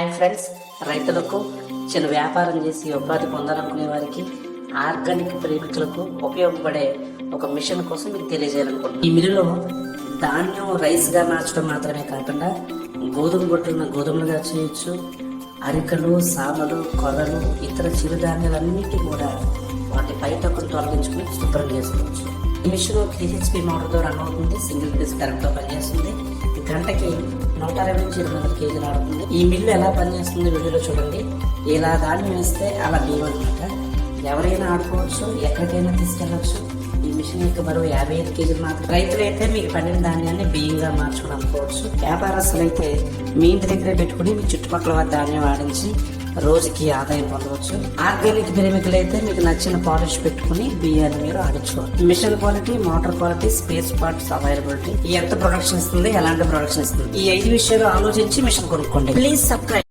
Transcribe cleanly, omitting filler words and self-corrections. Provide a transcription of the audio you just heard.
Hi friends, రైతులకు చిన్న వ్యాపారం చేసి ఉపాధి పొందాలనుకునే వారికి ఆర్గానిక్ ప్రేమికులకు ఉపయోగపడే ఒక మిషన్ కోసం మీకు తెలియజేయాలనుకుంటున్నాను. ఈ మిల్లులో ధాన్యం రైస్ గా మార్చడం మాత్రమే కాకుండా గోధుమ బొట్టులను గోధుమలుగా చేయొచ్చు, అరికలు, సామలు, కొర్రలు, ఇతర చిరుధాన్యాలన్నిటి కూడా వాటి పై తక్కువ తొలగించుకుని శుభ్రం చేసుకోవచ్చు. ఈ మిషన్ KHP మోటార్తో రన్ అవుతుంది. సింగిల్ ఫేజ్ కరెంట్ తో పనిచేస్తుంది. గంటకి 120 నుంచి 200 కేజీలు ఆడుతుంది. ఈ మిల్లు ఎలా పనిచేస్తుంది వీడియోలో చూడండి. ఇలా ధాన్యం వేస్తే అలా బియ్యం అనమాట. ఎవరైనా ఆడుకోవచ్చు, ఎక్కడికైనా తీసుకెళ్లొచ్చు. ఈ మిషన్ యొక్క బరువు 55 కేజీలు మాత్రం. రైతులు అయితే మీకు పండిన ధాన్యాన్ని బియ్యంగా మార్చుకుని అమ్ముకోవచ్చు. వ్యాపారస్తులు అయితే మీ ఇంటి దగ్గరే పెట్టుకుని మీ చుట్టుపక్కల వారి ధాన్యం ఆడించి రోజుకి ఆదాయం పొందవచ్చు. ఆర్గానిక్ ప్రేమికులు అయితే మీకు నచ్చిన పాలిష్ పెట్టుకుని బియ్యాన్ని మీరు ఆడించుకోవచ్చు. Machine quality, motor quality, spare parts availability, ఎంత ప్రొడక్షన్ ఇస్తుంది, ఎలాంటి ప్రొడక్షన్ ఇస్తుంది, ఈ 5 విషయాలు ఆలోచించి మిషన్ కొనుక్కోండి. Please subscribe.